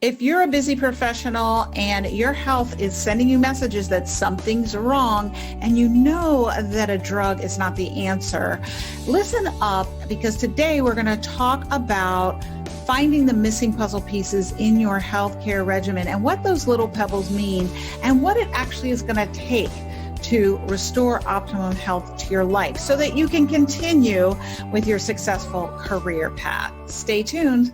If you're a busy professional and your health is sending you messages that something's wrong and you know that a drug is not the answer, listen up, because today we're going to talk about finding the missing puzzle pieces in your healthcare regimen and what those little pebbles mean and what it actually is going to take to restore optimum health to your life so that you can continue with your successful career path. Stay tuned.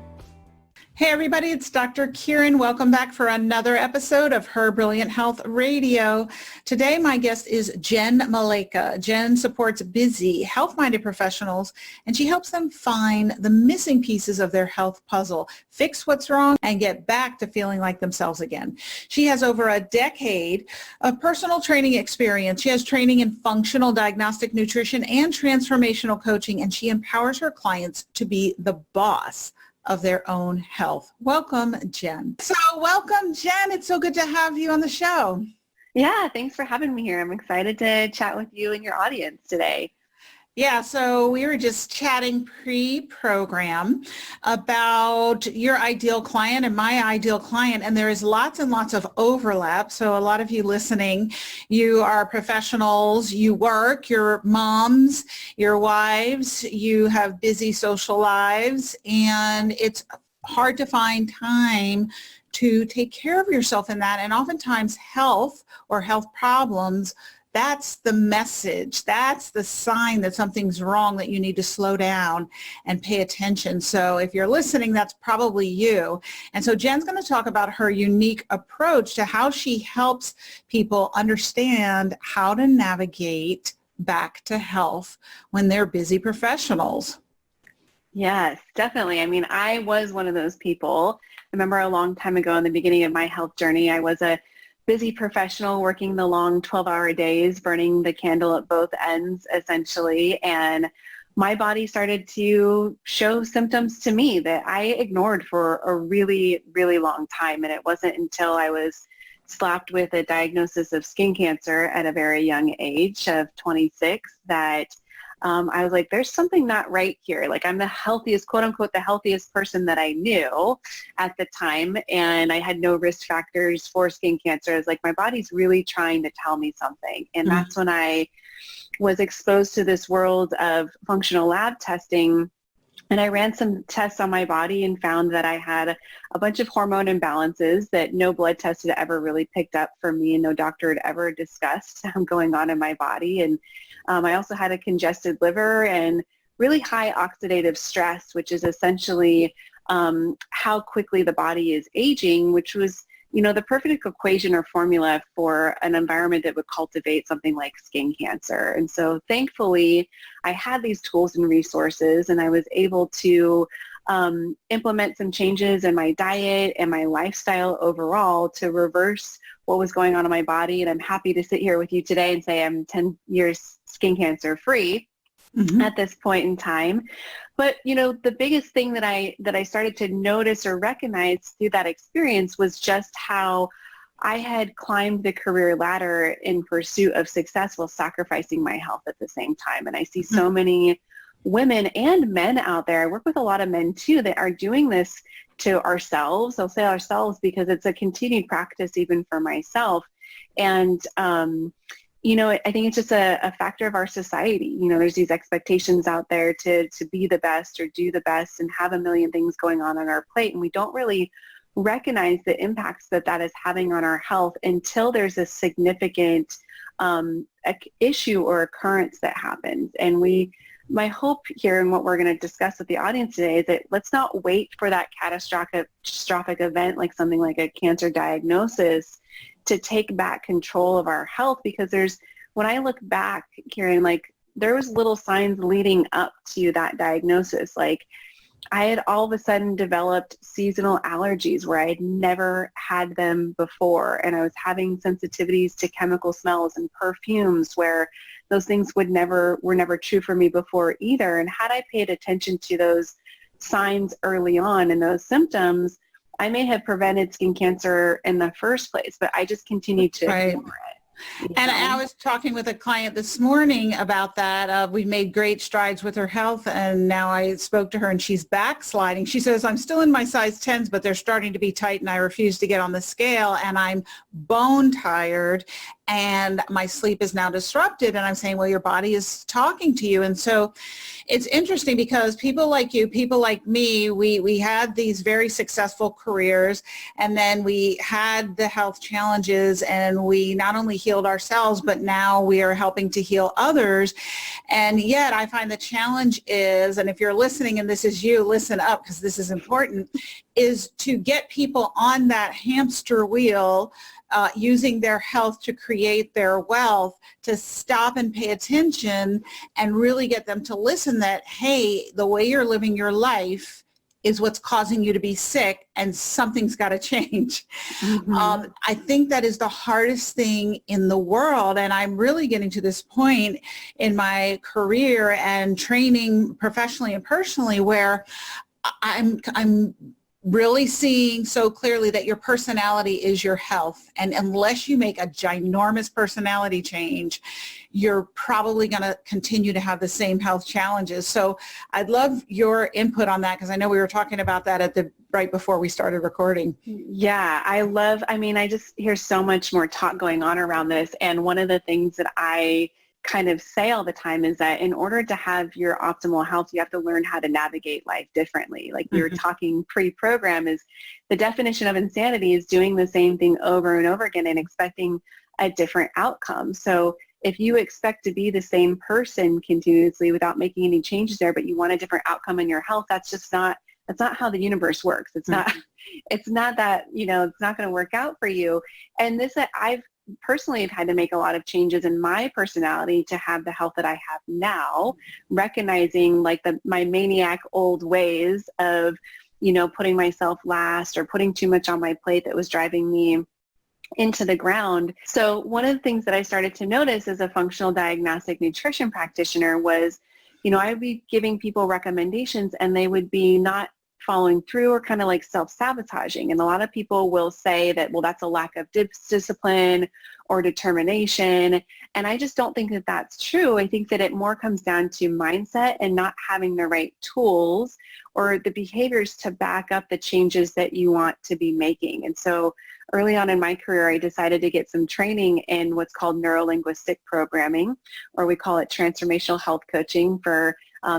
Hey everybody, it's Dr. Kyrin. Welcome back for another episode of Her Brilliant Health Radio. Today my guest is Jenn Malecha. Jenn supports busy, health-minded professionals, and she helps them find the missing pieces of their health puzzle, fix what's wrong, and get back to feeling like themselves again. She has over a decade of personal training experience. She has training in functional diagnostic nutrition and transformational coaching, and she empowers her clients to be the boss of their own health. Welcome, Jenn. Welcome, Jenn. It's so good to have you on the show. Yeah, thanks for having me here. I'm excited to chat with you and your audience today. Yeah, so we were just chatting pre-program about your ideal client and my ideal client, and there is lots and lots of overlap. So a lot of you listening, you are professionals, you work, you're moms, your wives, you have busy social lives, and it's hard to find time to take care of yourself in that. And oftentimes health or health problems, that's the message. That's the sign that something's wrong, that you need to slow down and pay attention. So if you're listening, that's probably you. And so Jenn's going to talk about her unique approach to how she helps people understand how to navigate back to health when they're busy professionals. Yes, definitely. I mean, I was one of those people. I remember a long time ago in the beginning of my health journey, I was a busy professional working the long 12-hour days, burning the candle at both ends, essentially. And my body started to show symptoms to me that I ignored for a really, really long time. And it wasn't until I was slapped with a diagnosis of skin cancer at a very young age of 26 that I was like, there's something not right here. Like, I'm the healthiest, quote unquote, the healthiest person that I knew at the time. And I had no risk factors for skin cancer. I was like, my body's really trying to tell me something. And that's when I was exposed to this world of functional lab testing. And I ran some tests on my body and found that I had a bunch of hormone imbalances that no blood test had ever really picked up for me, and no doctor had ever discussed going on in my body. And I also had a congested liver and really high oxidative stress, which is essentially how quickly the body is aging, which was, you know, the perfect equation or formula for an environment that would cultivate something like skin cancer. And so thankfully, I had these tools and resources, and I was able to implement some changes in my diet and my lifestyle overall to reverse what was going on in my body. And I'm happy to sit here with you today and say I'm 10 years skin cancer free at this point in time. But, you know, the biggest thing that I started to notice or recognize through that experience was just how I had climbed the career ladder in pursuit of success while sacrificing my health at the same time. And I see so many women and men out there. I work with a lot of men too that are doing this to ourselves. I'll say ourselves because it's a continued practice even for myself. And, you know, I think it's just a factor of our society. You know, there's these expectations out there to be the best or do the best and have a million things going on our plate. And we don't really recognize the impacts that is having on our health until there's a significant issue or occurrence that happens. And my hope here and what we're going to discuss with the audience today is that let's not wait for that catastrophic event like something like a cancer diagnosis to take back control of our health, because when I look back, Kyrin, like there was little signs leading up to that diagnosis. Like I had all of a sudden developed seasonal allergies where I had never had them before. And I was having sensitivities to chemical smells and perfumes where those things were never true for me before either. And had I paid attention to those signs early on and those symptoms, I may have prevented skin cancer in the first place, but I just continued to ignore it. And I was talking with a client this morning about that. We've made great strides with her health, and now I spoke to her and she's backsliding. She says, I'm still in my size 10s, but they're starting to be tight and I refuse to get on the scale and I'm bone tired and my sleep is now disrupted. And I'm saying, well, your body is talking to you. And so it's interesting because people like you, people like me, we had these very successful careers, and then we had the health challenges, and we not only healed ourselves, but now we are helping to heal others. And yet I find the challenge is, and if you're listening and this is you, listen up because this is important, is to get people on that hamster wheel using their health to create their wealth, to stop and pay attention and really get them to listen that, hey, the way you're living your life is what's causing you to be sick and something's got to change. Mm-hmm. I think that is the hardest thing in the world. And I'm really getting to this point in my career and training professionally and personally where I'm really seeing so clearly that your personality is your health. And unless you make a ginormous personality change, you're probably going to continue to have the same health challenges. So I'd love your input on that because I know we were talking about that right before we started recording. Yeah, I just hear so much more talk going on around this. And one of the things that I kind of say all the time is that in order to have your optimal health, you have to learn how to navigate life differently. Like we were talking pre-program, is the definition of insanity is doing the same thing over and over again and expecting a different outcome. So if you expect to be the same person continuously without making any changes there, but you want a different outcome in your health, that's not how the universe works. It's not that, it's not going to work out for you. And I've personally have had to make a lot of changes in my personality to have the health that I have now, recognizing like my maniac old ways of, putting myself last or putting too much on my plate that was driving me into the ground. So one of the things that I started to notice as a functional diagnostic nutrition practitioner was, I'd be giving people recommendations and they would be not following through or kind of like self-sabotaging. And a lot of people will say that, well, that's a lack of discipline or determination. And I just don't think that that's true. I think that it more comes down to mindset and not having the right tools or the behaviors to back up the changes that you want to be making. And so early on in my career, I decided to get some training in what's called neuro-linguistic programming, or we call it transformational health coaching for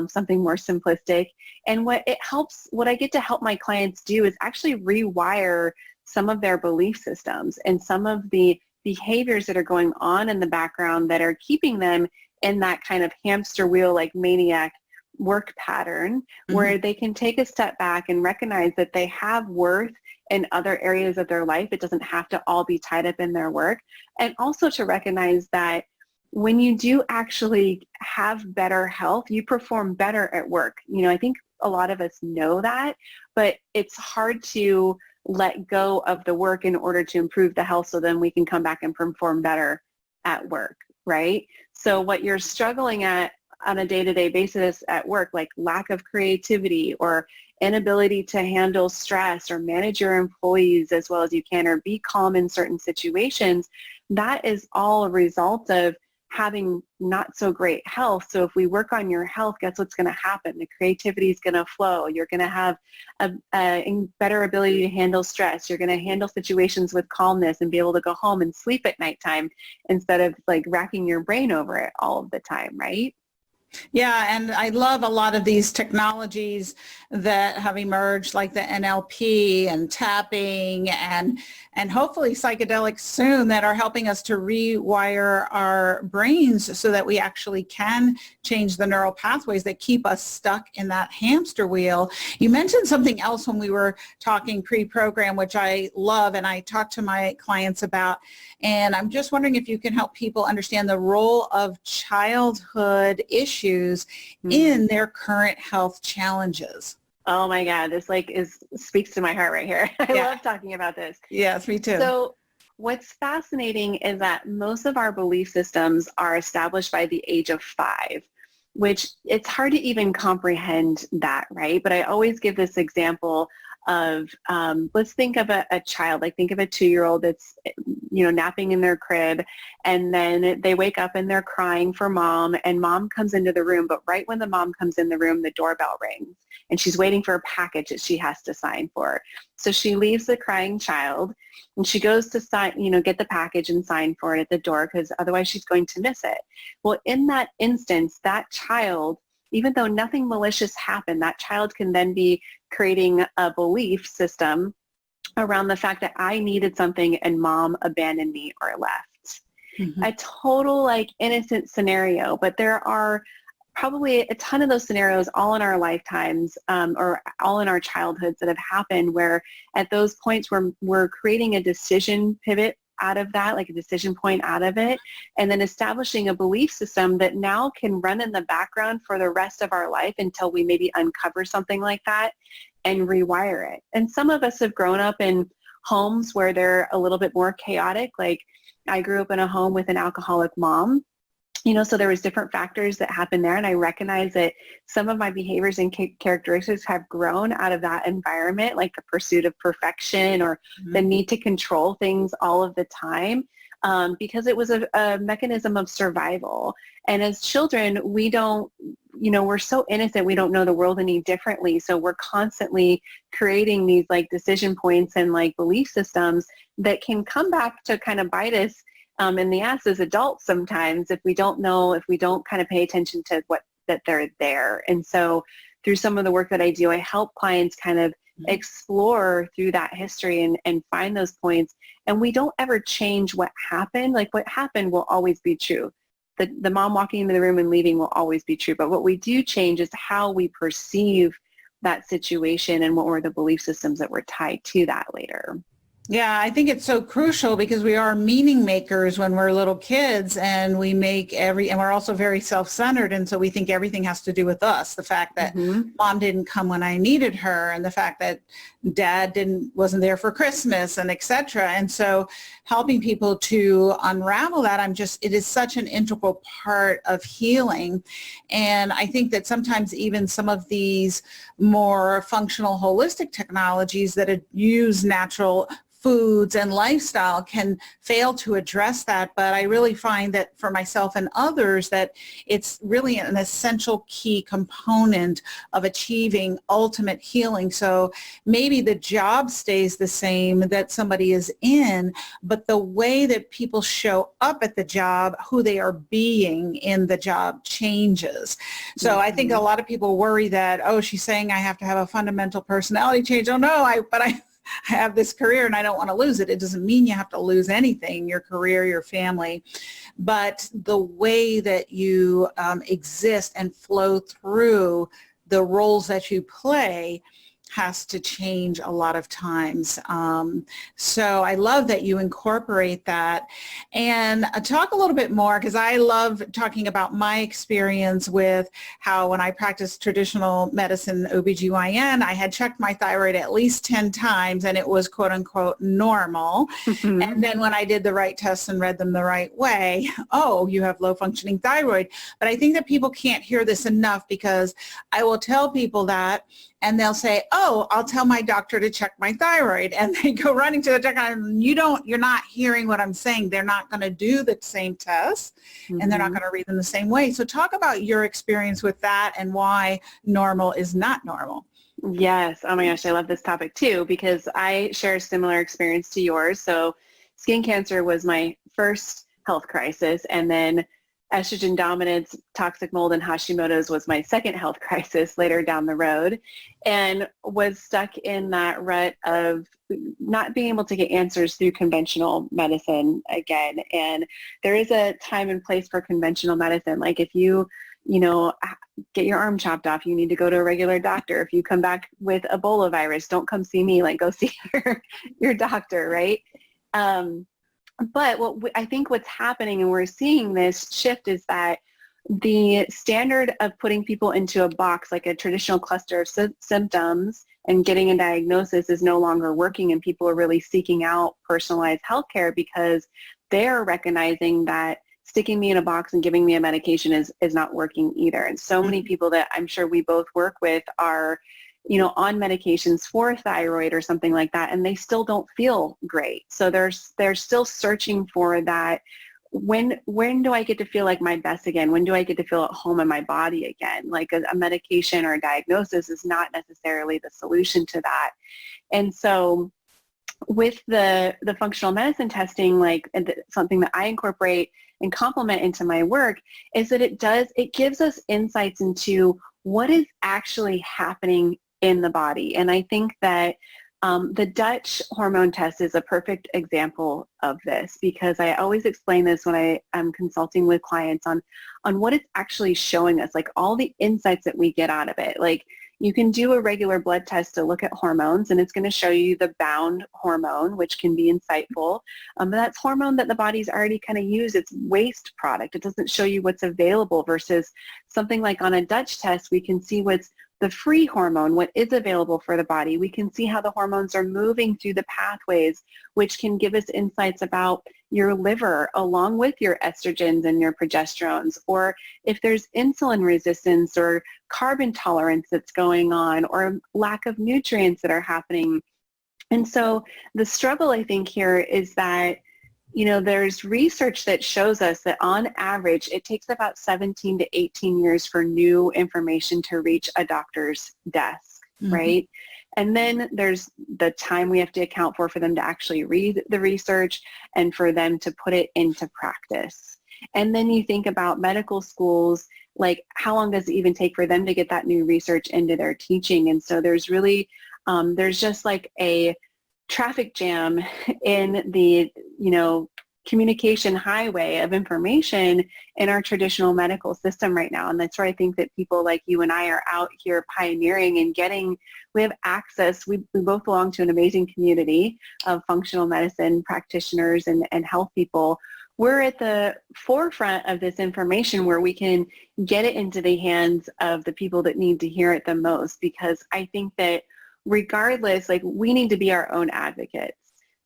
something more simplistic. And what I get to help my clients do is actually rewire some of their belief systems and some of the behaviors that are going on in the background that are keeping them in that kind of hamster wheel, like maniac work pattern, where they can take a step back and recognize that they have worth in other areas of their life. It doesn't have to all be tied up in their work. And also to recognize that when you do actually have better health, you perform better at work. I think a lot of us know that, but it's hard to let go of the work in order to improve the health so then we can come back and perform better at work, right? So what you're struggling at on a day-to-day basis at work, like lack of creativity or inability to handle stress or manage your employees as well as you can or be calm in certain situations, that is all a result of having not so great health. So if we work on your health, guess what's going to happen? The creativity is going to flow. You're going to have a better ability to handle stress. You're going to handle situations with calmness and be able to go home and sleep at nighttime instead of like racking your brain over it all of the time, right? Yeah, and I love a lot of these technologies that have emerged, like the NLP and tapping and hopefully psychedelics soon, that are helping us to rewire our brains so that we actually can change the neural pathways that keep us stuck in that hamster wheel. You mentioned something else when we were talking pre-program, which I love and I talk to my clients about, and I'm just wondering if you can help people understand the role of childhood issues in their current health challenges. Oh my God, this speaks to my heart right here. I love talking about this. Yes, me too. So what's fascinating is that most of our belief systems are established by the age of 5, which it's hard to even comprehend that, right? But I always give this example of, let's think of a child, like think of a 2-year-old that's, napping in their crib, and then they wake up and they're crying for mom, and mom comes into the room, but right when the mom comes in the room, the doorbell rings, and she's waiting for a package that she has to sign for. So she leaves the crying child, and she goes to sign, get the package and sign for it at the door, because otherwise she's going to miss it. Well, in that instance, that child, even though nothing malicious happened, that child can then be creating a belief system around the fact that I needed something and mom abandoned me or left. Mm-hmm. A total innocent scenario, but there are probably a ton of those scenarios all in our lifetimes, or all in our childhoods, that have happened, where at those points where we're creating a decision pivot out of that, like a decision point out of it, and then establishing a belief system that now can run in the background for the rest of our life until we maybe uncover something like that and rewire it. And some of us have grown up in homes where they're a little bit more chaotic. Like I grew up in a home with an alcoholic mom, so there was different factors that happened there. And I recognize that some of my behaviors and characteristics have grown out of that environment, like the pursuit of perfection or the need to control things all of the time, because it was a mechanism of survival. And as children, we don't, we're so innocent, we don't know the world any differently. So we're constantly creating these decision points and belief systems that can come back to kind of bite us in the ass as adults sometimes if we don't kind of pay attention to that they're there. And so through some of the work that I do, I help clients kind of explore through that history and find those points. And we don't ever change what happened. What happened will always be true. The mom walking into the room and leaving will always be true. But what we do change is how we perceive that situation and what were the belief systems that were tied to that later. Yeah, I think it's so crucial because we are meaning makers when we're little kids, and we make and we're also very self-centered, and so we think everything has to do with us. The fact that mom didn't come when I needed her, and the fact that dad wasn't there for Christmas, and etc. And so helping people to unravel that, it is such an integral part of healing. And I think that sometimes even some of these more functional holistic technologies that use natural foods and lifestyle can fail to address that. But I really find that for myself and others that it's really an essential key component of achieving ultimate healing. So maybe the job stays the same that somebody is in, but the way that people show up at the job, who they are being in the job changes. So I think a lot of people worry that, oh, she's saying I have to have a fundamental personality change. Oh no, but I have this career and I don't want to lose it. It doesn't mean you have to lose anything, your career, your family, but the way that you exist and flow through the roles that you play has to change a lot of times. So I love that you incorporate that. And talk a little bit more, because I love talking about my experience with how when I practiced traditional medicine, OBGYN, I had checked my thyroid at least 10 times and it was quote unquote normal. And then when I did the right tests and read them the right way, oh, you have low functioning thyroid. But I think that people can't hear this enough, because I will tell people that and they'll say, oh, I'll tell my doctor to check my thyroid. And they go running to the doctor, and you're not hearing what I'm saying. They're not going to do the same tests, and they're not going to read them the same way. So talk about your experience with that and why normal is not normal. Yes. Oh my gosh, I love this topic too, because I share a similar experience to yours. So skin cancer was my first health crisis, and then estrogen dominance, toxic mold, and Hashimoto's was my second health crisis later down the road, and was stuck in that rut of not being able to get answers through conventional medicine again. And there is a time and place for conventional medicine. Like if you get your arm chopped off, you need to go to a regular doctor. If you come back with Ebola virus, don't come see me, go see your doctor, right? But I think what's happening, and we're seeing this shift, is that the standard of putting people into a box, like a traditional cluster of symptoms and getting a diagnosis, is no longer working, and people are really seeking out personalized healthcare because they're recognizing that sticking me in a box and giving me a medication is not working either. And so many people that I'm sure we both work with are on medications for thyroid or something like that, and they still don't feel great. So they're still searching for that. When do I get to feel like my best again? When do I get to feel at home in my body again? Like a medication or a diagnosis is not necessarily the solution to that. And so with the functional medicine testing, something that I incorporate and complement into my work is that it gives us insights into what is actually happening in the body. And I think that the Dutch hormone test is a perfect example of this, because I always explain this when I'm consulting with clients on what it's actually showing us, like all the insights that we get out of it. Like, you can do a regular blood test to look at hormones, and it's going to show you the bound hormone, which can be insightful. But that's hormone that the body's already kind of used. It's waste product. It doesn't show you what's available, versus something like on a Dutch test, we can see what's the free hormone, what is available for the body. We can see how the hormones are moving through the pathways, which can give us insights about your liver along with your estrogens and your progesterones, or if there's insulin resistance or carb intolerance that's going on, or lack of nutrients that are happening. And so the struggle, I think, here is that there's research that shows us that on average, it takes about 17 to 18 years for new information to reach a doctor's desk, right? And then there's the time we have to account for them to actually read the research and for them to put it into practice. And then you think about medical schools, like how long does it even take for them to get that new research into their teaching? And so there's really, there's just like a traffic jam in the, communication highway of information in our traditional medical system right now. And that's where I think that people like you and I are out here pioneering and we have access. We both belong to an amazing community of functional medicine practitioners and health people. We're at the forefront of this information where we can get it into the hands of the people that need to hear it the most, because I think that regardless, we need to be our own advocates.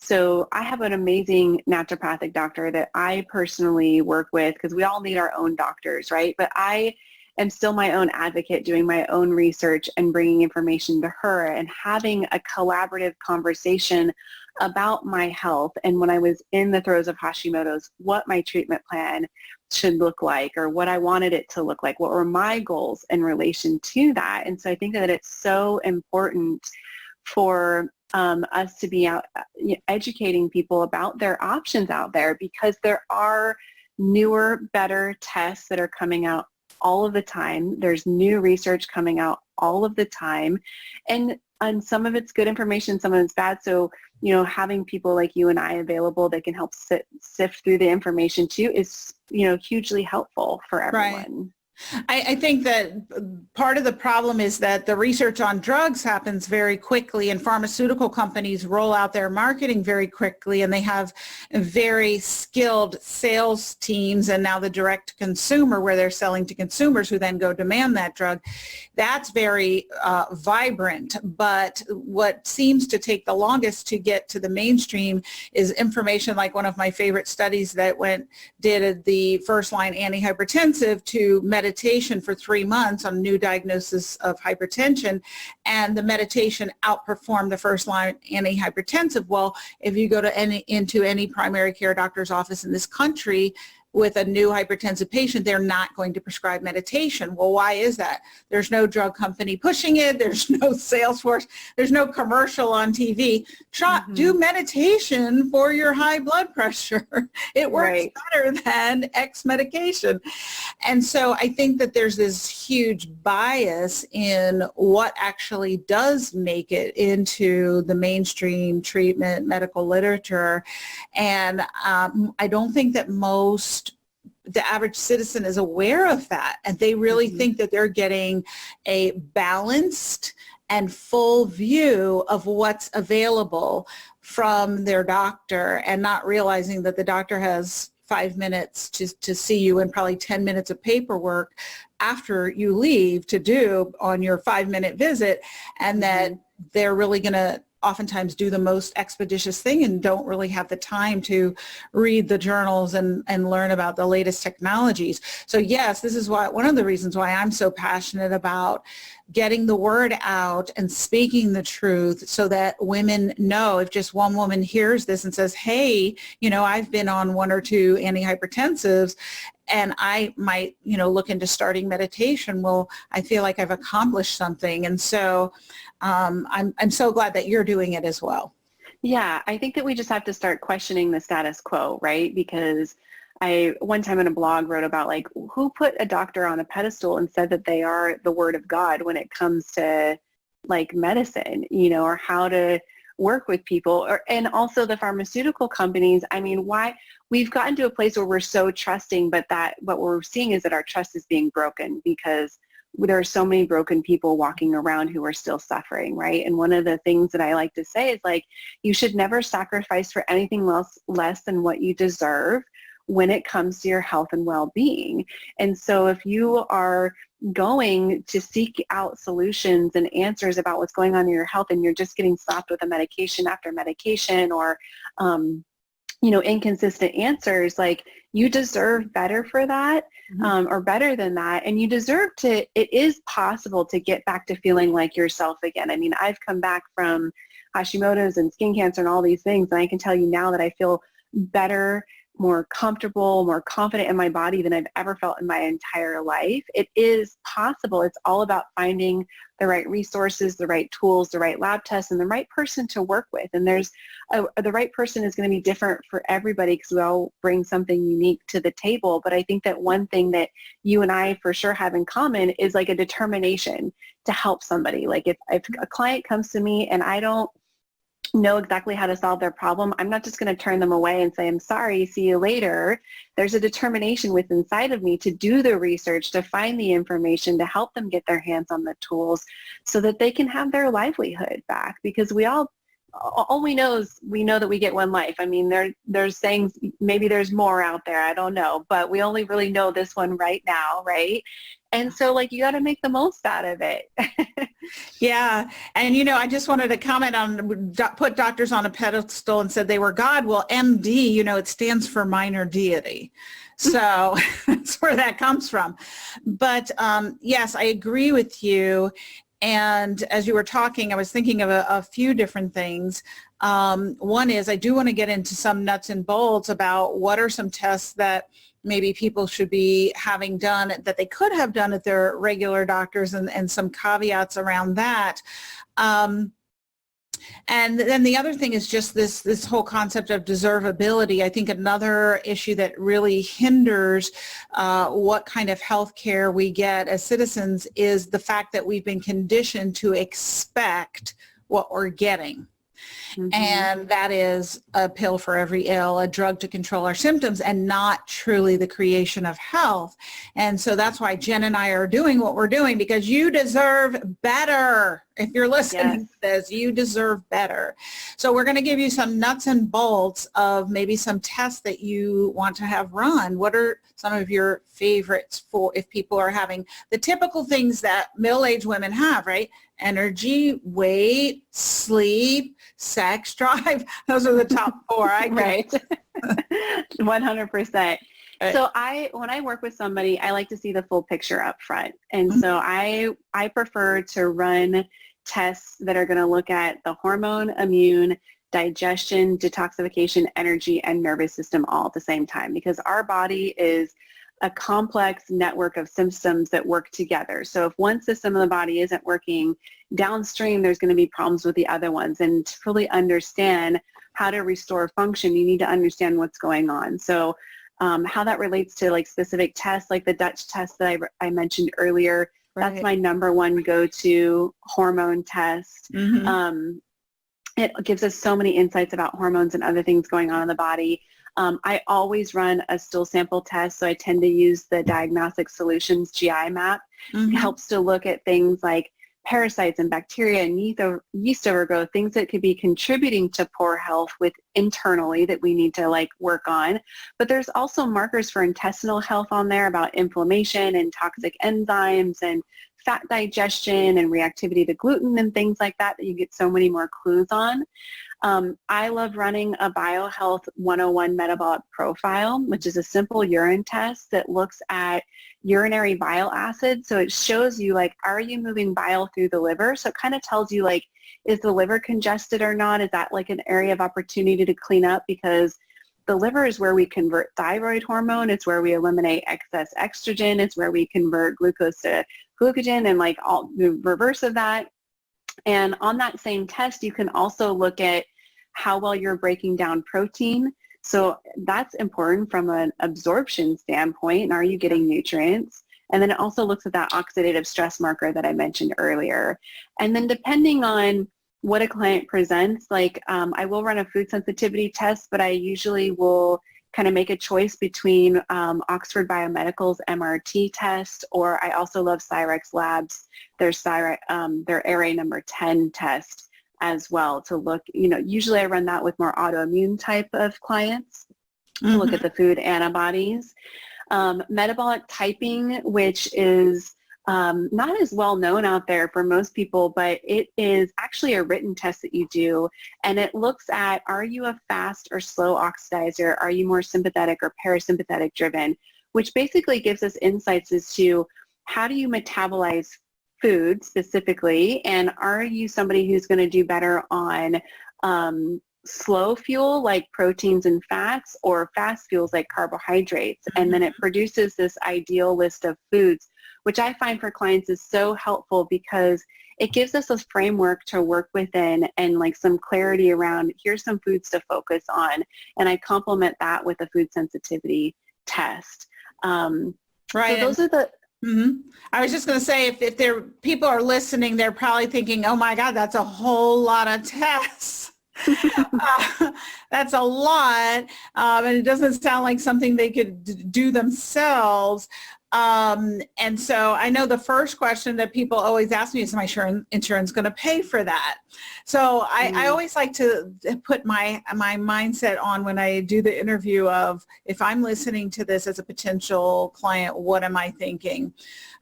So I have an amazing naturopathic doctor that I personally work with, because we all need our own doctors, right? But I am still my own advocate, doing my own research and bringing information to her and having a collaborative conversation about my health. And when I was in the throes of Hashimoto's, what my treatment plan should look like, or what I wanted it to look like, what were my goals in relation to that. And so I think that it's so important for us to be out educating people about their options out there, because there are newer, better tests that are coming out all of the time. There's new research coming out all of the time, and some of it's good information, some of it's bad. So having people like you and I available that can help sift through the information too is hugely helpful for everyone. Right. I think that part of the problem is that the research on drugs happens very quickly, and pharmaceutical companies roll out their marketing very quickly, and they have very skilled sales teams, and now the direct consumer, where they're selling to consumers who then go demand that drug. That's very vibrant, but what seems to take the longest to get to the mainstream is information like one of my favorite studies that did the first-line antihypertensive to meditation for 3 months on new diagnosis of hypertension, and the meditation outperformed the first-line antihypertensive. Well, if you go into any primary care doctor's office in this country with a new hypertensive patient, they're not going to prescribe meditation. Well, why is that? There's no drug company pushing it. There's no sales force. There's no commercial on TV. Do meditation for your high blood pressure. It works better than X medication. And so I think that there's this huge bias in what actually does make it into the mainstream treatment medical literature. And I don't think that the average citizen is aware of that, and they really think that they're getting a balanced and full view of what's available from their doctor, and not realizing that the doctor has 5 minutes to see you and probably 10 minutes of paperwork after you leave to do on your 5-minute visit, and that they're really going to oftentimes do the most expeditious thing and don't really have the time to read the journals and learn about the latest technologies. So yes, this is one of the reasons why I'm so passionate about getting the word out and speaking the truth so that women know. If just one woman hears this and says, hey, I've been on 1 or 2 antihypertensives and I might, look into starting meditation, well, I feel like I've accomplished something. And so I'm so glad that you're doing it as well. Yeah, I think that we just have to start questioning the status quo, right? Because I one time in a blog wrote about like who put a doctor on a pedestal and said that they are the word of God when it comes to like medicine, or how to work with people, and also the pharmaceutical companies. I mean, why we've gotten to a place where we're so trusting, but what we're seeing is that our trust is being broken because there are so many broken people walking around who are still suffering, right? And one of the things that I like to say is like, you should never sacrifice for anything less than what you deserve when it comes to your health and well-being. And so if you are going to seek out solutions and answers about what's going on in your health and you're just getting slapped with a medication after medication or, inconsistent answers, like you deserve better for that, or better than that. And you deserve it is possible to get back to feeling like yourself again. I mean, I've come back from Hashimoto's and skin cancer and all these things. And I can tell you now that I feel better, more comfortable, more confident in my body than I've ever felt in my entire life. It is possible. It's all about finding the right resources, the right tools, the right lab tests, and the right person to work with. And the right person is going to be different for everybody because we all bring something unique to the table. But I think that one thing that you and I for sure have in common is like a determination to help somebody. Like if a client comes to me and I don't know exactly how to solve their problem, I'm not just going to turn them away and say, I'm sorry, see you later. There's a determination within inside of me to do the research, to find the information, to help them get their hands on the tools so that they can have their livelihood back. Because all we know is we know that we get one life. I mean, there's things, maybe there's more out there, I don't know, but we only really know this one right now, right? And so like, you got to make the most out of it. Yeah. And, I just wanted to comment on, put doctors on a pedestal and said they were God. Well, MD, it stands for minor deity. So that's where that comes from. But yes, I agree with you. And as you were talking, I was thinking of a few different things. One is I do want to get into some nuts and bolts about what are some tests that maybe people should be having done that they could have done at their regular doctors and some caveats around that. And then the other thing is just this whole concept of deservability. I think another issue that really hinders what kind of health care we get as citizens is the fact that we've been conditioned to expect what we're getting. Mm-hmm. And that is a pill for every ill, a drug to control our symptoms, and not truly the creation of health. And so that's why Jen and I are doing what we're doing, because you deserve better. If you're listening to this, you deserve better. So we're going to give you some nuts and bolts of maybe some tests that you want to have run. What are some of your favorites for if people are having the typical things that middle-aged women have, right? Energy, weight, sleep, sex drive. Those are the top 4. Right. 100%. So when I work with somebody, I like to see the full picture up front. And so I prefer to run tests that are going to look at the hormone, immune, digestion, detoxification, energy, and nervous system all at the same time, because our body is a complex network of systems that work together. So if one system of the body isn't working, downstream there's going to be problems with the other ones. And to really understand how to restore function, you need to understand what's going on. So how that relates to like specific tests, like the Dutch test that I mentioned earlier, that's my number one go-to hormone test. Mm-hmm. It gives us so many insights about hormones and other things going on in the body. I always run a stool sample test, so I tend to use the Diagnostic Solutions GI map. Mm-hmm. It helps to look at things like parasites and bacteria and yeast overgrowth, things that could be contributing to poor health internally that we need to like work on. But there's also markers for intestinal health on there about inflammation and toxic enzymes and fat digestion and reactivity to gluten and things like that you get so many more clues on. I love running a BioHealth 101 metabolic profile, which is a simple urine test that looks at urinary bile acids. So it shows you, like, are you moving bile through the liver? So it kind of tells you, like, is the liver congested or not? Is that like an area of opportunity to clean up? Because the liver is where we convert thyroid hormone. It's where we eliminate excess estrogen. It's where we convert glucose to glucagon and like all the reverse of that. And on that same test, you can also look at how well you're breaking down protein. So that's important from an absorption standpoint. And are you getting nutrients? And then it also looks at that oxidative stress marker that I mentioned earlier. And then depending on what a client presents, like I will run a food sensitivity test, but I usually will kind of make a choice between Oxford Biomedical's MRT test, or I also love Cyrex Labs, their ARA number 10 test as well to look, usually I run that with more autoimmune type of clients, to look at the food antibodies. Metabolic typing, which is not as well known out there for most people, but it is actually a written test that you do, and it looks at, are you a fast or slow oxidizer? Are you more sympathetic or parasympathetic driven? Which basically gives us insights as to how do you metabolize food specifically, and are you somebody who's going to do better on slow fuel like proteins and fats, or fast fuels like carbohydrates? And then it produces this ideal list of foods, which I find for clients is so helpful because it gives us a framework to work within and like some clarity around, here's some foods to focus on. And I complement that with a food sensitivity test. Right. So those are the... I was just going to say, if people are listening, they're probably thinking, oh my God, that's a whole lot of tests. That's a lot. And it doesn't sound like something they could do themselves. And so I know the first question that people always ask me is, my insurance going to pay for that? So I always like to put my mindset on when I do the interview of, if I'm listening to this as a potential client, what am I thinking?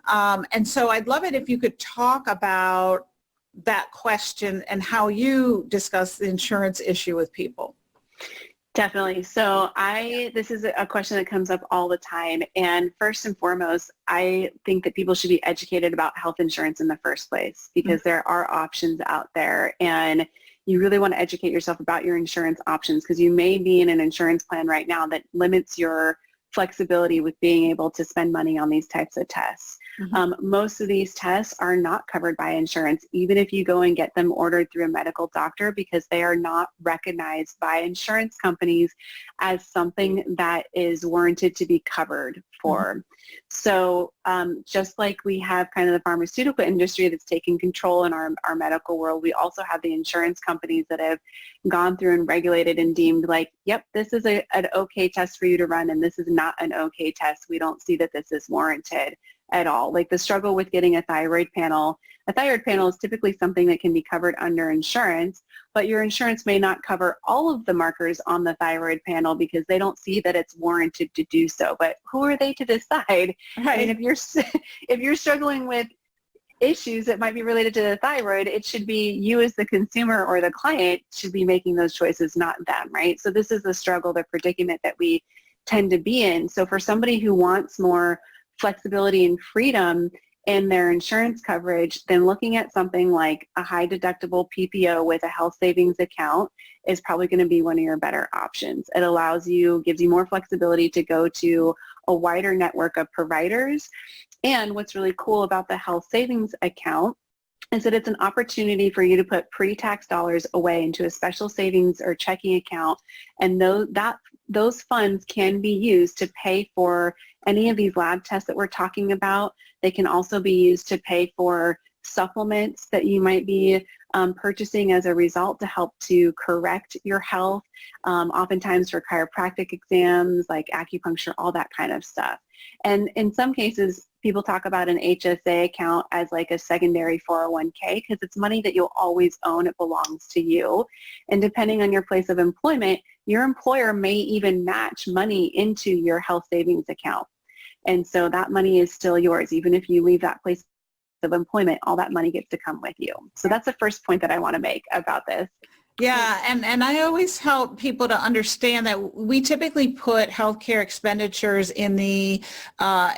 And so I'd love it if you could talk about that question and how you discuss the insurance issue with people. Definitely. So this is a question that comes up all the time. And first and foremost, I think that people should be educated about health insurance in the first place, because there are options out there, and you really want to educate yourself about your insurance options, because you may be in an insurance plan right now that limits your flexibility with being able to spend money on these types of tests. Most of these tests are not covered by insurance, even if you go and get them ordered through a medical doctor, because they are not recognized by insurance companies as something that is warranted to be covered for. So just like we have kind of the pharmaceutical industry that's taking control in our medical world, we also have the insurance companies that have gone through and regulated and deemed like, yep, this is an okay test for you to run, and this is not an okay test. We don't see that this is warranted at all. Like the struggle with getting a thyroid panel is typically something that can be covered under insurance, but your insurance may not cover all of the markers on the thyroid panel because they don't see that it's warranted to do so. But who are they to decide? Right. I mean, if you're struggling with issues that might be related to the thyroid, it should be you as the consumer or the client should be making those choices, not them, right? So this is the struggle, the predicament that we tend to be in. So for somebody who wants more flexibility and freedom in their insurance coverage, then looking at something like a high deductible PPO with a health savings account is probably going to be one of your better options. It gives you more flexibility to go to a wider network of providers. And what's really cool about the health savings account is that it's an opportunity for you to put pre-tax dollars away into a special savings or checking account, and those funds can be used to pay for any of these lab tests that we're talking about. They can also be used to pay for supplements that you might be purchasing as a result to help to correct your health, oftentimes for chiropractic exams like acupuncture, all that kind of stuff. And in some cases, people talk about an HSA account as like a secondary 401k because it's money that you'll always own. It belongs to you. And depending on your place of employment, your employer may even match money into your health savings account. And so that money is still yours, even if you leave that place of employment, all that money gets to come with you. So that's the first point that I want to make about this. Yeah, and I always help people to understand that we typically put healthcare expenditures in the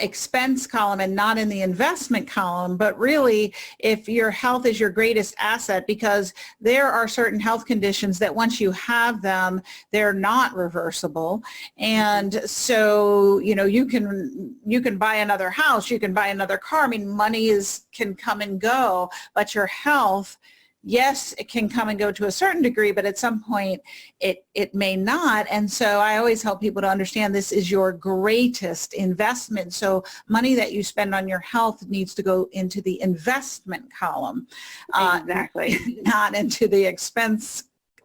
expense column and not in the investment column. But really, if your health is your greatest asset, because there are certain health conditions that once you have them, they're not reversible. And so, you can buy another house, you can buy another car. I mean, money can come and go, but your health, yes, it can come and go to a certain degree, but at some point it may not. And so I always help people to understand this is your greatest investment. So money that you spend on your health needs to go into the investment column, Exactly. not into the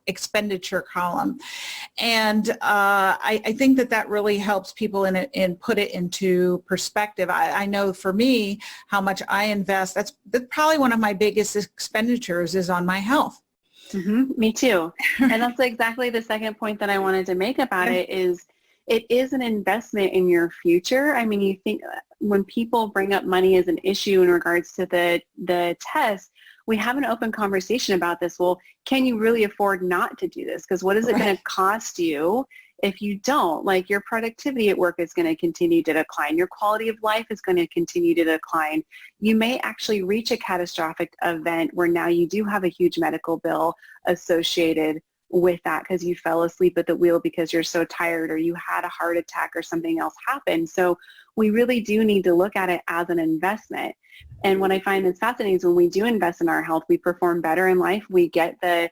expenditure column. And I think that really helps people in put it into perspective. I know for me, how much I invest, that's probably one of my biggest expenditures is on my health. Mm-hmm. Me too. And that's exactly the second point that I wanted to make about it is an investment in your future. I mean, you think when people bring up money as an issue in regards to the test, we have an open conversation about this. Well, can you really afford not to do this? Because what is it going to cost you if you don't? Like, your productivity at work is going to continue to decline. Your quality of life is going to continue to decline. You may actually reach a catastrophic event where now you do have a huge medical bill associated with that because you fell asleep at the wheel because you're so tired, or you had a heart attack, or something else happened. So we really do need to look at it as an investment. And what I find is fascinating is when we do invest in our health, we perform better in life. We get the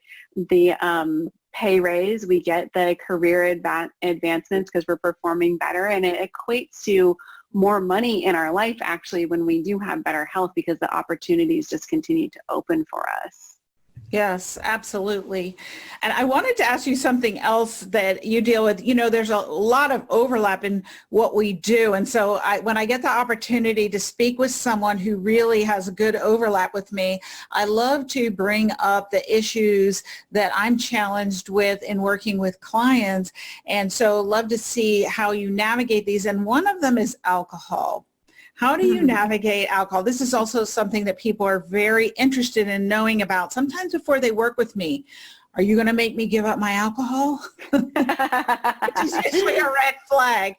pay raise, we get the career advancements because we're performing better, and it equates to more money in our life actually when we do have better health because the opportunities just continue to open for us. Yes, absolutely. And I wanted to ask you something else that you deal with. There's a lot of overlap in what we do. And so when I get the opportunity to speak with someone who really has a good overlap with me, I love to bring up the issues that I'm challenged with in working with clients. And so love to see how you navigate these. And one of them is alcohol. How do you navigate alcohol? This is also something that people are very interested in knowing about, sometimes before they work with me. Are you going to make me give up my alcohol? Which is usually a red flag.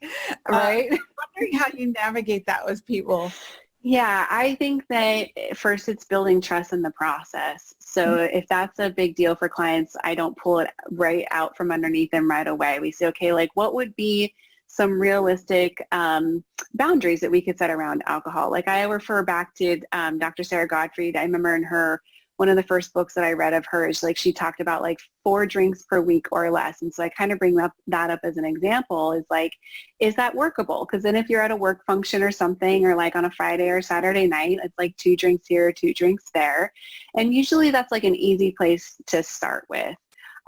Right? Wondering how you navigate that with people. Yeah, I think that first it's building trust in the process. So if that's a big deal for clients, I don't pull it right out from underneath them right away. We say, okay, like what would be some realistic boundaries that we could set around alcohol? Like I refer back to Dr. Sarah Gottfried. I remember in one of the first books that I read of hers, like she talked about like 4 drinks per week or less. And so I kind of bring that up as an example is like, is that workable? Because then if you're at a work function or something, or like on a Friday or Saturday night, it's like 2 drinks here, 2 drinks there. And usually that's like an easy place to start with.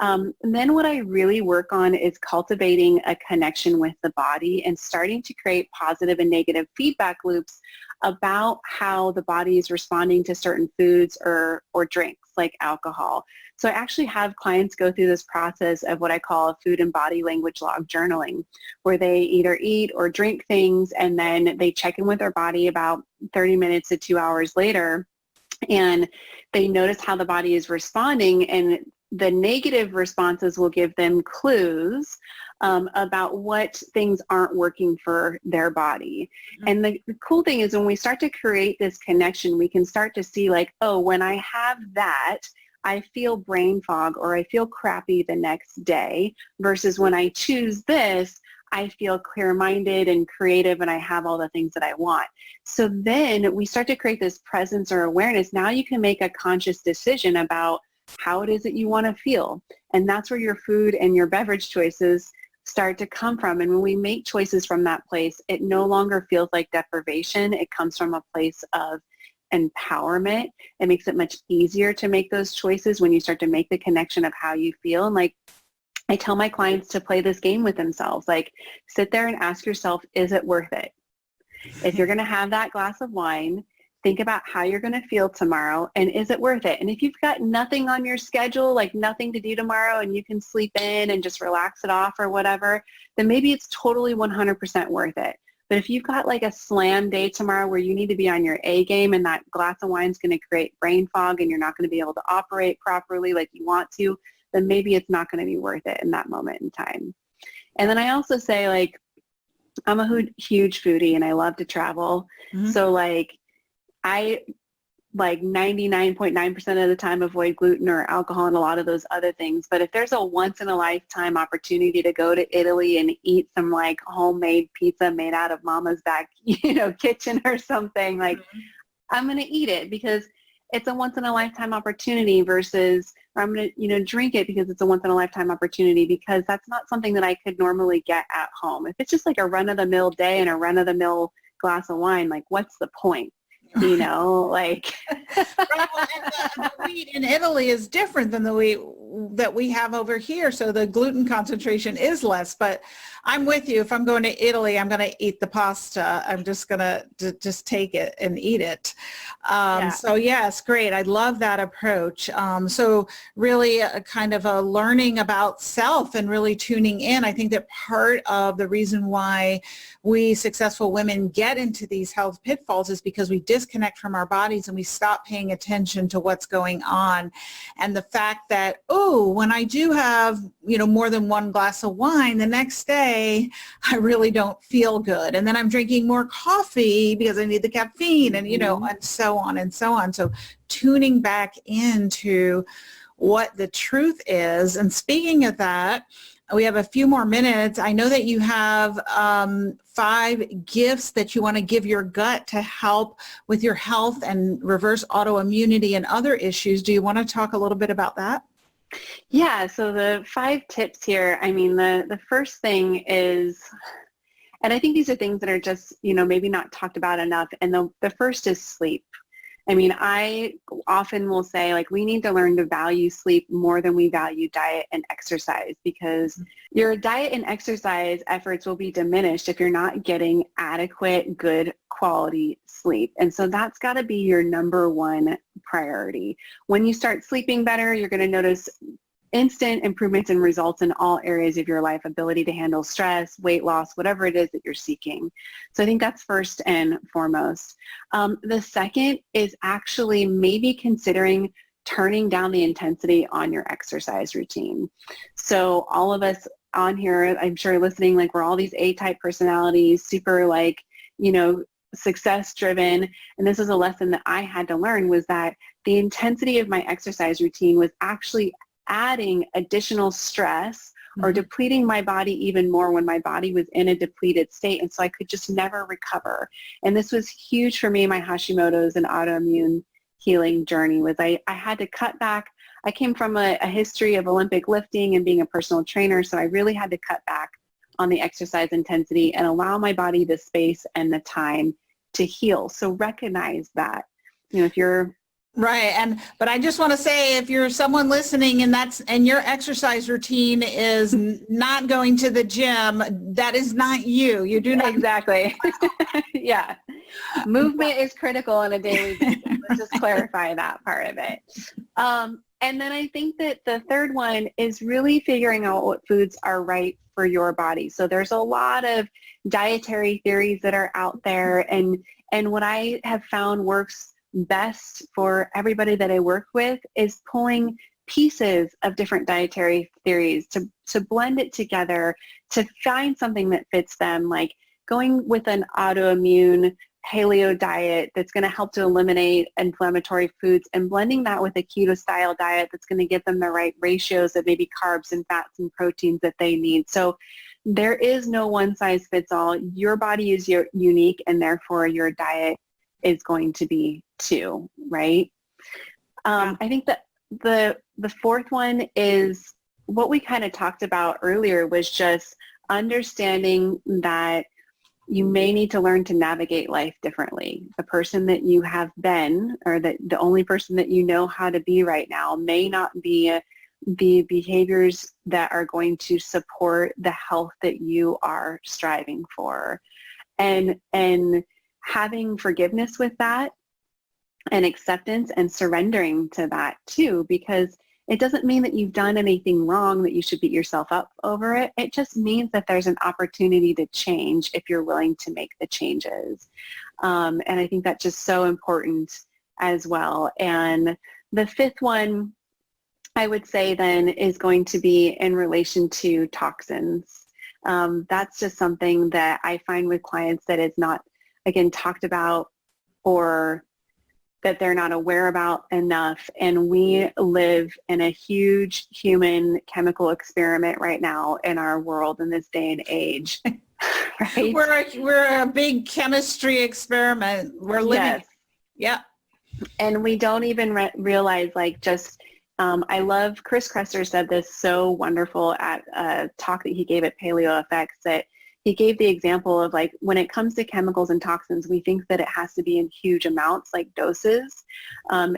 And then what I really work on is cultivating a connection with the body and starting to create positive and negative feedback loops about how the body is responding to certain foods or drinks like alcohol. So I actually have clients go through this process of what I call food and body language log journaling, where they either eat or drink things and then they check in with their body about 30 minutes to 2 hours later, and they notice how the body is responding, and the negative responses will give them clues about what things aren't working for their body. And the cool thing is when we start to create this connection, we can start to see like, oh, when I have that, I feel brain fog or I feel crappy the next day, versus when I choose this, I feel clear-minded and creative and I have all the things that I want. So then we start to create this presence or awareness. Now you can make a conscious decision about how it is that you want to feel. And that's where your food and your beverage choices start to come from. And when we make choices from that place, it no longer feels like deprivation. It comes from a place of empowerment. It makes it much easier to make those choices when you start to make the connection of how you feel. And like I tell my clients to play this game with themselves, like sit there and ask yourself, is it worth it? If you're going to have that glass of wine, think about how you're going to feel tomorrow, and is it worth it? And if you've got nothing on your schedule, like nothing to do tomorrow, and you can sleep in and just relax it off or whatever, then maybe it's totally 100% worth it. But if you've got like a slam day tomorrow where you need to be on your A game and that glass of wine is going to create brain fog and you're not going to be able to operate properly like you want to, then maybe it's not going to be worth it in that moment in time. And then I also say, like, I'm a huge foodie and I love to travel. Mm-hmm. So like I 99.9% of the time avoid gluten or alcohol and a lot of those other things. But if there's a once in a lifetime opportunity to go to Italy and eat some like homemade pizza made out of mama's back, kitchen or something, like I'm going to eat it because it's a once in a lifetime opportunity versus I'm going to, drink it because it's a once in a lifetime opportunity, because that's not something that I could normally get at home. If it's just like a run of the mill day and a run of the mill glass of wine, like what's the point? Like right, well, and the wheat in Italy is different than the wheat that we have over here, so the gluten concentration is less. But I'm with you. If I'm going to Italy, I'm going to eat the pasta. I'm just going to just take it and eat it. So yes, great. I love that approach. So really a kind of a learning about self and really tuning in. I think that part of the reason why we successful women get into these health pitfalls is because we disconnect from our bodies and we stop paying attention to what's going on. And the fact that, when I do have, more than one glass of wine, the next day I really don't feel good. And then I'm drinking more coffee because I need the caffeine and, and so on and so on. So tuning back into what the truth is. And speaking of that, we have a few more minutes. I know that you have 5 gifts that you want to give your gut to help with your health and reverse autoimmunity and other issues. Do you want to talk a little bit about that? Yeah, so the 5 tips here, I mean, the first thing is, and I think these are things that are just, maybe not talked about enough, and the first is sleep. I mean, I often will say, like, we need to learn to value sleep more than we value diet and exercise, because your diet and exercise efforts will be diminished if you're not getting adequate, good quality sleep. And so that's got to be your number one priority. When you start sleeping better, you're going to notice instant improvements and results in all areas of your life, ability to handle stress, weight loss, whatever it is that you're seeking. So I think that's first and foremost. The second is actually maybe considering turning down the intensity on your exercise routine. So all of us on here, I'm sure listening, like we're all these A-type personalities, super success driven. And this is a lesson that I had to learn, was that the intensity of my exercise routine was actually adding additional stress or depleting my body even more when my body was in a depleted state. And so I could just never recover. And this was huge for me, my Hashimoto's and autoimmune healing journey, was I had to cut back. I came from a history of Olympic lifting and being a personal trainer. So I really had to cut back on the exercise intensity and allow my body the space and the time to heal. So recognize that, if you're right. But I just want to say, if you're someone listening and your exercise routine is not going to the gym, that is not you. You do not. Exactly. Yeah. Movement is critical on a daily basis. Let's just clarify that part of it. And then I think that the third one is really figuring out what foods are right for your body. So there's a lot of dietary theories that are out there, and what I have found works best for everybody that I work with is pulling pieces of different dietary theories to blend it together, to find something that fits them, like going with an autoimmune paleo diet that's going to help to eliminate inflammatory foods, and blending that with a keto style diet that's going to give them the right ratios of maybe carbs and fats and proteins that they need. So there is no one size fits all. Your body is unique, and therefore your diet is going to be too, right? I think that the fourth one is what we kind of talked about earlier, was just understanding that you may need to learn to navigate life differently. The person that you have been, or the only person that you know how to be right now, may not be the behaviors that are going to support the health that you are striving for. And having forgiveness with that, and acceptance and surrendering to that too, because It doesn't mean that you've done anything wrong, that you should beat yourself up over it. It just means that there's an opportunity to change if you're willing to make the changes. And I think that's just so important as well. And the fifth one, I would say then, is going to be in relation to toxins. That's just something that I find with clients that is not, again, talked about or that they're not aware about enough. And we live in a huge human chemical experiment right now in our world in this day and age. Right? We're a big chemistry experiment. We're living. Yes. Yeah. And we don't even realize, like, just, I love, Chris Kresser said this so wonderful at a talk that he gave at Paleo Effects, that he gave the example of, like, when it comes to chemicals and toxins, we think that it has to be in huge amounts, like doses.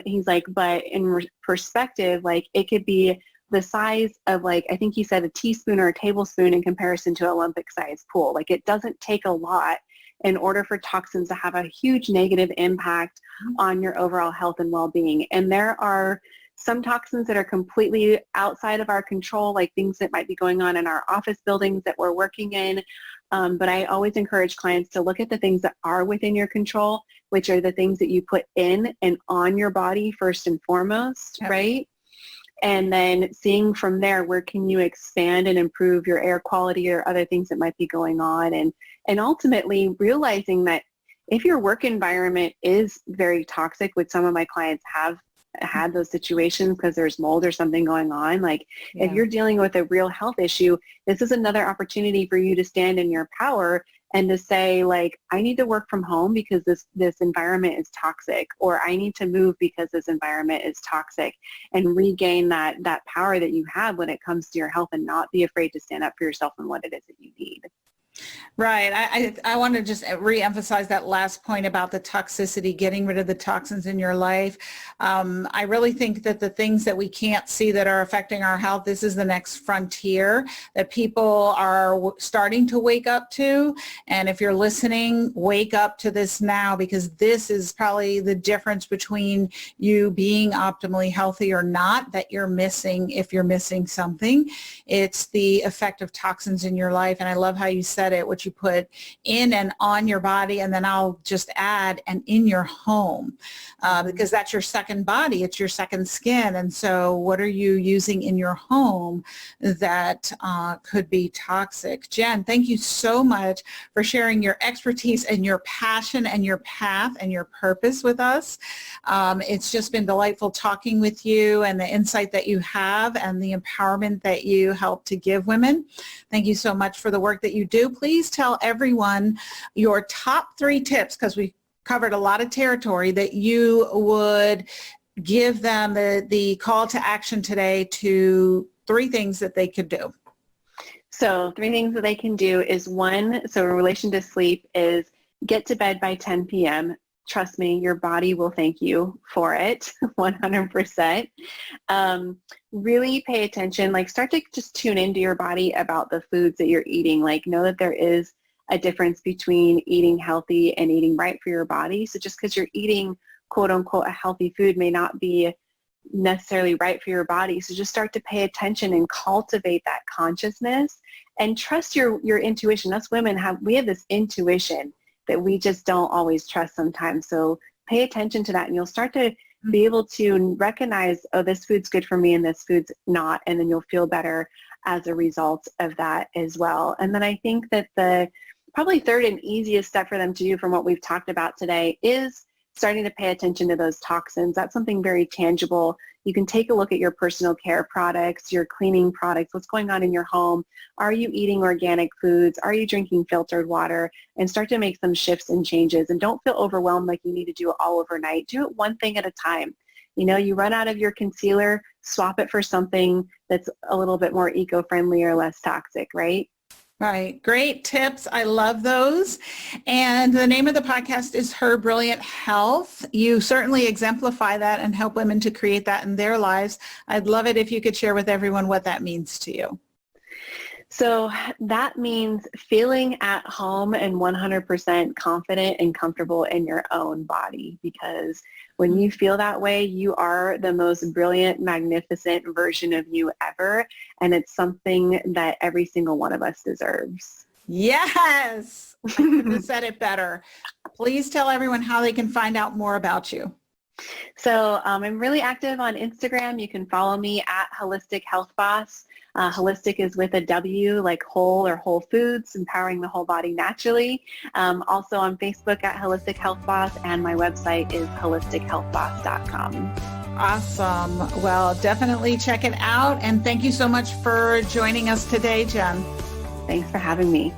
He's like, but in perspective, like, it could be the size of, like, I think he said a teaspoon or a tablespoon in comparison to an Olympic-sized pool. Like, it doesn't take a lot in order for toxins to have a huge negative impact on your overall health and well-being. And there are some toxins that are completely outside of our control, like things that might be going on in our office buildings that we're working in. But I always encourage clients to look at the things that are within your control, which are the things that you put in and on your body first and foremost, yep. Right? And then seeing from there, where can you expand and improve your air quality or other things that might be going on. And ultimately realizing that if your work environment is very toxic, which some of my clients have had those situations because there's mold or something going on, like, yeah. If you're dealing with a real health issue, this is another opportunity for you to stand in your power and to say, like, I need to work from home because this environment is toxic, or I need to move because this environment is toxic, and regain that power that you have when it comes to your health, and not be afraid to stand up for yourself and what it is that you need. Right. I want to just reemphasize that last point about the toxicity, getting rid of the toxins in your life. I really think that the things that we can't see that are affecting our health, this is the next frontier that people are starting to wake up to. And if you're listening, wake up to this now, because this is probably the difference between you being optimally healthy or not that you're missing. If you're missing something, it's the effect of toxins in your life. And I love how you said it, what you put in and on your body, and then I'll just add, and in your home, because that's your second body, it's your second skin. And so what are you using in your home that could be toxic? Jenn, thank you so much for sharing your expertise and your passion and your path and your purpose with us. It's just been delightful talking with you, and the insight that you have and the empowerment that you help to give women. Thank you so much for the work that you do. Please tell everyone your top 3 tips, because we covered a lot of territory, that you would give them the call to action today to 3 things that they could do. So 3 things that they can do is, 1, so in relation to sleep, is get to bed by 10 p.m. Trust me, your body will thank you for it, 100%. Really pay attention, like, start to just tune into your body about the foods that you're eating. Like, know that there is a difference between eating healthy and eating right for your body. So just because you're eating, quote unquote, a healthy food may not be necessarily right for your body. So just start to pay attention and cultivate that consciousness, and trust your intuition. Us women we have this intuition that we just don't always trust sometimes. So pay attention to that, and you'll start to be able to recognize, oh, this food's good for me and this food's not, and then you'll feel better as a result of that as well. And then I think that the probably third and easiest step for them to do from what we've talked about today is starting to pay attention to those toxins. That's something very tangible. You can take a look at your personal care products, your cleaning products, what's going on in your home. Are you eating organic foods? Are you drinking filtered water? And start to make some shifts and changes. And don't feel overwhelmed like you need to do it all overnight. Do it one thing at a time. You know, you run out of your concealer, swap it for something that's a little bit more eco-friendly or less toxic, right? Right. Great tips. I love those. And the name of the podcast is Her Brilliant Health. You certainly exemplify that and help women to create that in their lives. I'd love it if you could share with everyone what that means to you. So that means feeling at home and 100% confident and comfortable in your own body, because when you feel that way, you are the most brilliant, magnificent version of you ever. And it's something that every single one of us deserves. Yes, I couldn't have said it better. Please tell everyone how they can find out more about you. So I'm really active on Instagram. You can follow me at Holistic Health Boss. Holistic is with a W, like whole or whole foods, empowering the whole body naturally. Also on Facebook at Holistic Health Boss, and my website is holistichealthboss.com. Awesome. Well, definitely check it out. And thank you so much for joining us today, Jenn. Thanks for having me.